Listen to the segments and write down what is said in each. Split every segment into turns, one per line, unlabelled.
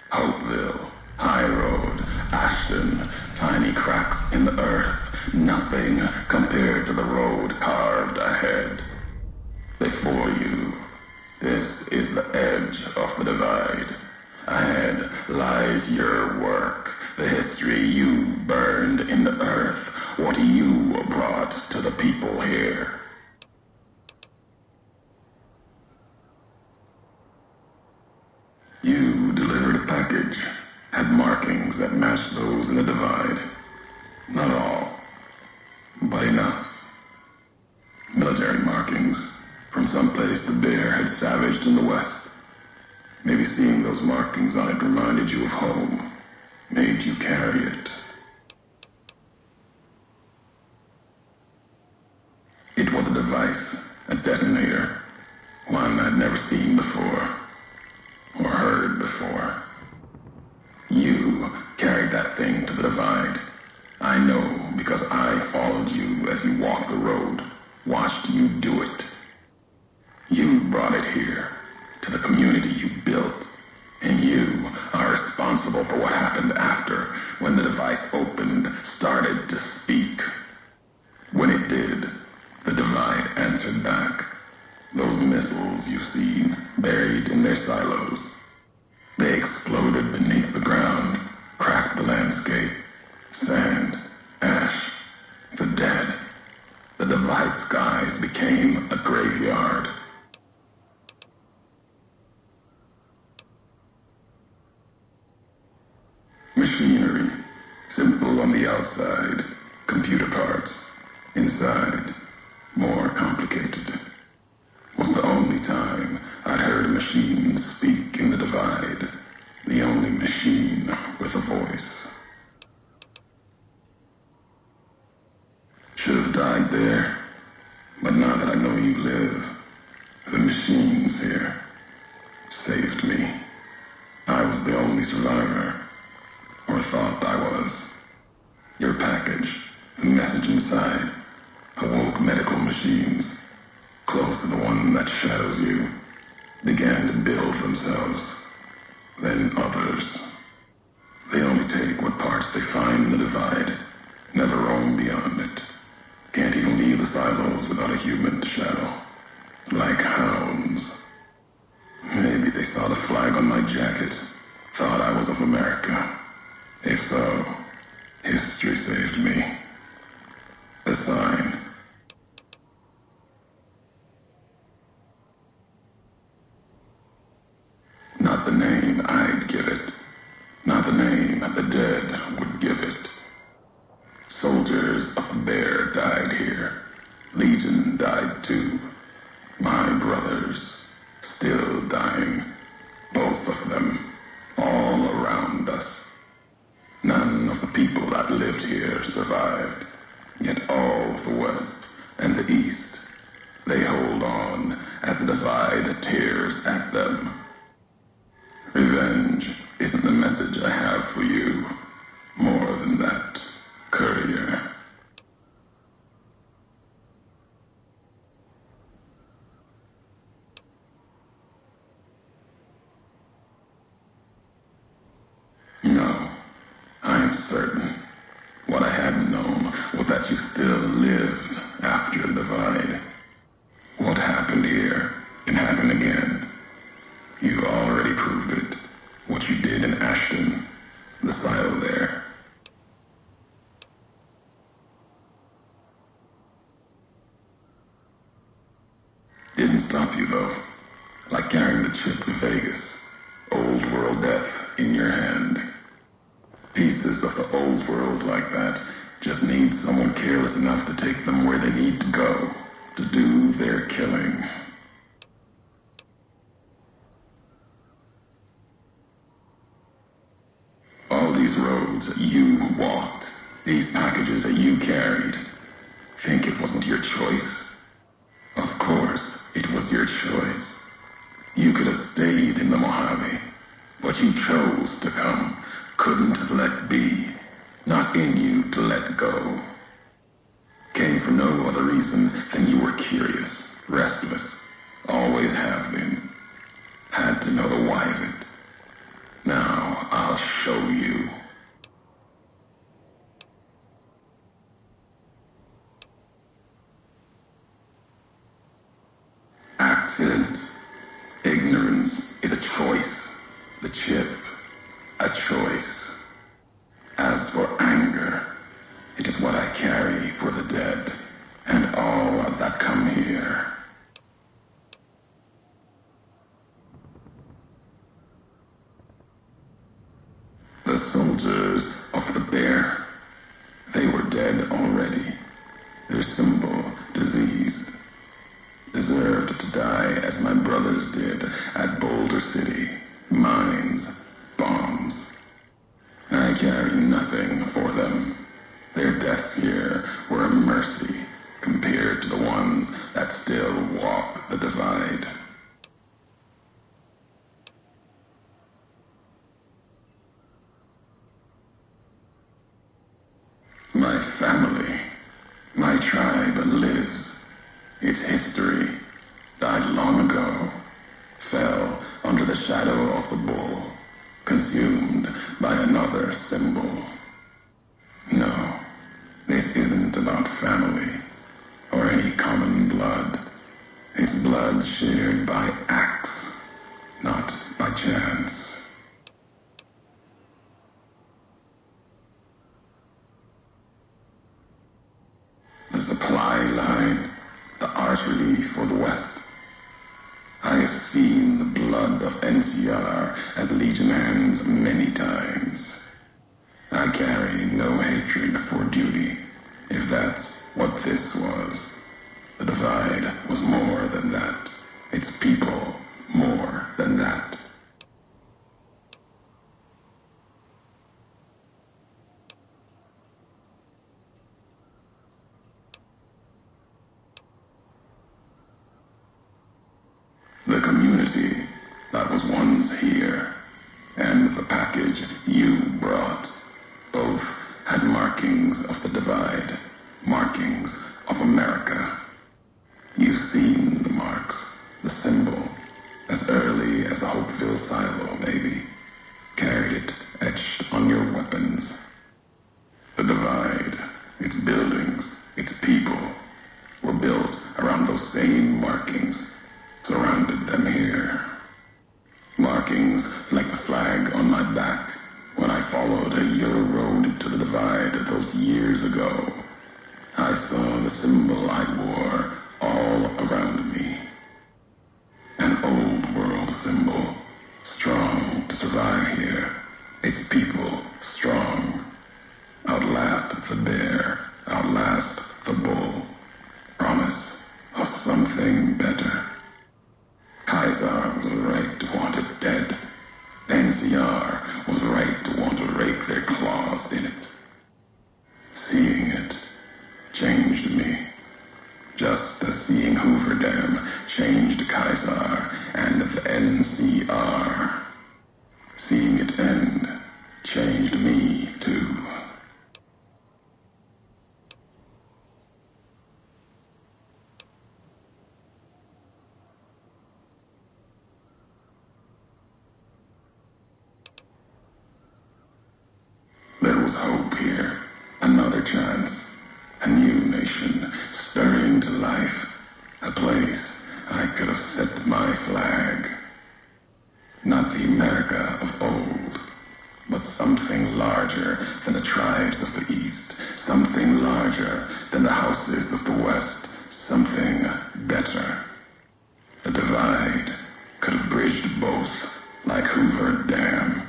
Hopeville, High Road, Ashton, tiny cracks in the earth, nothing compared to the road carved ahead. Before you, this is the edge of the divide. Ahead lies your work, the history you burned in the earth, what you brought to the people here. You delivered a package, had markings that matched those in the divide. Not all, but enough. Military markings from someplace the bear had savaged in the west. Maybe seeing those markings on it reminded you of home, made you carry it. It was a device, a detonator, one I'd never seen before. Or heard before. You carried that thing to the divide. I know because I followed you as you walked the road, watched you do it. You brought it here, to the community you built, and you are responsible for what happened after, when the device opened, started to speak. When it did, the divide answered back. Those missiles you've seen, buried in their silos. They exploded beneath the ground, cracked the landscape. Sand, ash, the dead. The divide skies became a graveyard. Machinery, simple on the outside, computer parts. Inside, more complicated. Was the only time I'd heard a machine speak in the divide. The only machine with a voice. Should have died there, but now that I know you live, the machines here saved me. I was the only survivor, or thought I was. Your package, the message inside, awoke medical machines. Close to the one that shadows you, began to build themselves. Then others. They only take what parts they find in the divide, never roam beyond it. Can't even leave the silos without a human to shadow. Like hounds. Maybe they saw the flag on my jacket, thought I was of America. If so, history saved me. A sign. Not the name I'd give it. Not the name the dead would give it. Soldiers of the bear died here. Legion died too. My brothers, still dying. Both of them, all around us. None of the people that lived here survived. Yet all of the West and the East, they hold on as the divide tears at them. Revenge isn't the message I have for you. More than that, courier. No, I am certain that you still lived after the divide. What happened here can happen again. You already proved it. What you did in Ashton, the silo there. Didn't stop you though. Like carrying the chip to Vegas. Old world death in your hand. Pieces of the old world like that just need someone careless enough to take them where they need to go to do their killing. All these roads that you walked, these packages that you carried, think it wasn't your choice? Of course, it was your choice. You could have stayed in the Mojave, but you chose to come, couldn't let be, not in you to let go. Came for no other reason than you were curious, restless, always have been. Had to know the why of it. Now I'll show you. Accident. Ignorance is a choice. The chip, a choice. As for anger, it is what I carry for the dead and all that come here. The soldiers of the bear, they were dead already. Their symbol diseased. Deserved to die as my brothers did at Boulder City. Mines, bombs. I carry nothing for them. Their deaths here were a mercy compared to the ones that still walk the divide. My family, my tribe lives. Its history died long ago, fell under the shadow of the bull, consumed by another symbol. No, this isn't about family or any common blood. It's blood shared by acts, not by chance. The supply line, the artery for the West. I have seen the blood of NCR at Legion hands many times. I carry no hatred for duty, if that's what this was. The divide was more than that. Its people more than that. The community that was once here, and the package you brought, both had markings of the divide, markings of America. You've seen the marks, the symbol, as early as the Hopeville silo, maybe. Carried it etched on your weapons. The divide, its buildings, its people, were built around those same markings. Surrounded them here. Markings like the flag on my back when I followed your road to the divide those years ago. I saw the symbol I wore all around me. An old world symbol, strong to survive here. Its people strong. Outlast the bear, outlast the bull. Promise of something better. Kaiser was right to want it dead. NCR was right to want to rake their claws in it. Seeing it changed me. Just as seeing Hoover Dam changed Kaiser and the NCR. Seeing it end changed me too. There was hope here. Another chance. A new nation stirring to life. A place I could have set my flag. Not the America of old, but something larger than the tribes of the East. Something larger than the houses of the West. Something better. The divide could have bridged both, like Hoover Dam.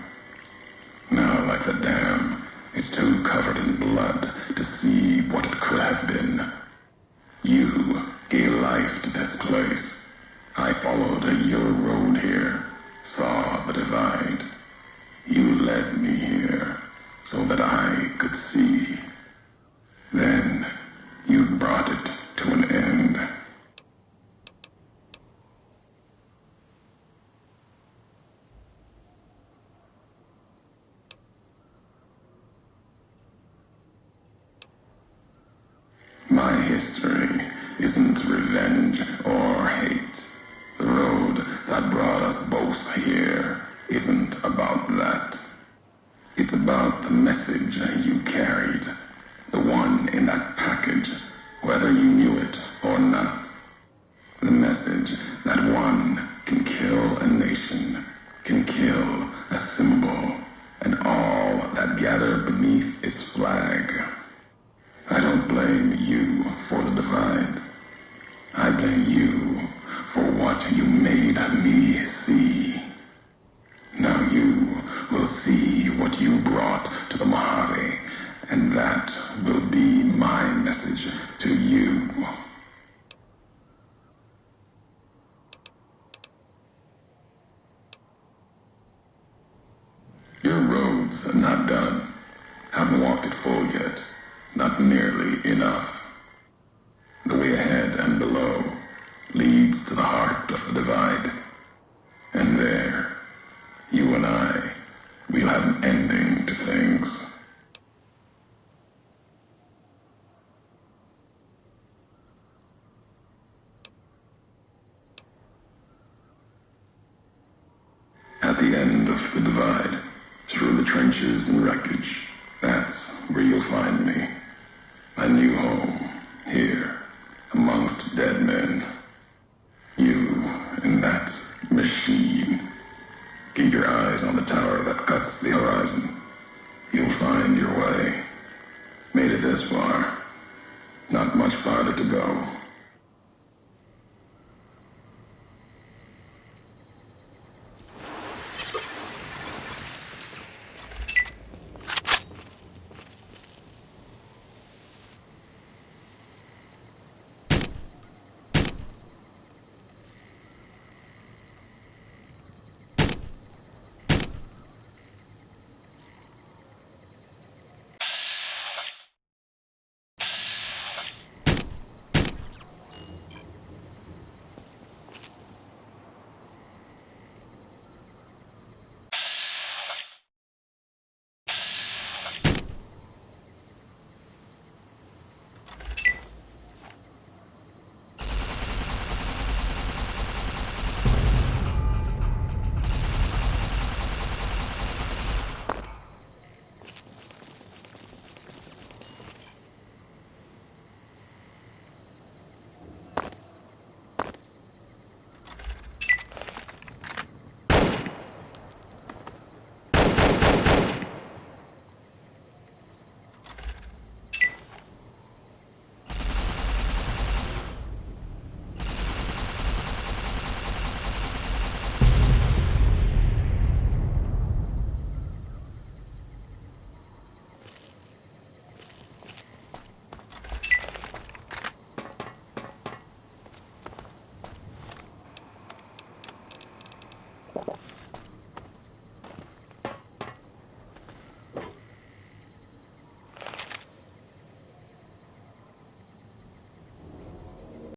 Now, like the dam, it's too covered in blood to see what it could have been. You gave life to this place. I followed your road here, saw the divide. You led me here so that I could see. Then you brought it to an end. My history isn't revenge or hate. The road that brought us both here isn't about that. It's about the message you carried, the one in that package, whether you knew it or not. The message that one can kill a nation, can kill a symbol, and all that gather beneath its flag. I don't blame you for the divide. I blame you for what you made me see. Now you will see what you brought to the Mojave, and that will be my message to you. Your road's not done. Haven't walked it full yet. Not nearly enough. The way ahead and below leads to the heart of the divide. And there, you and I, we'll have an ending to things. At the end of the divide, through the trenches and wreckage, that's where you'll find me. My new home, here, amongst dead men. You and that machine. Keep your eyes on the tower that cuts the horizon. You'll find your way. Made it this far.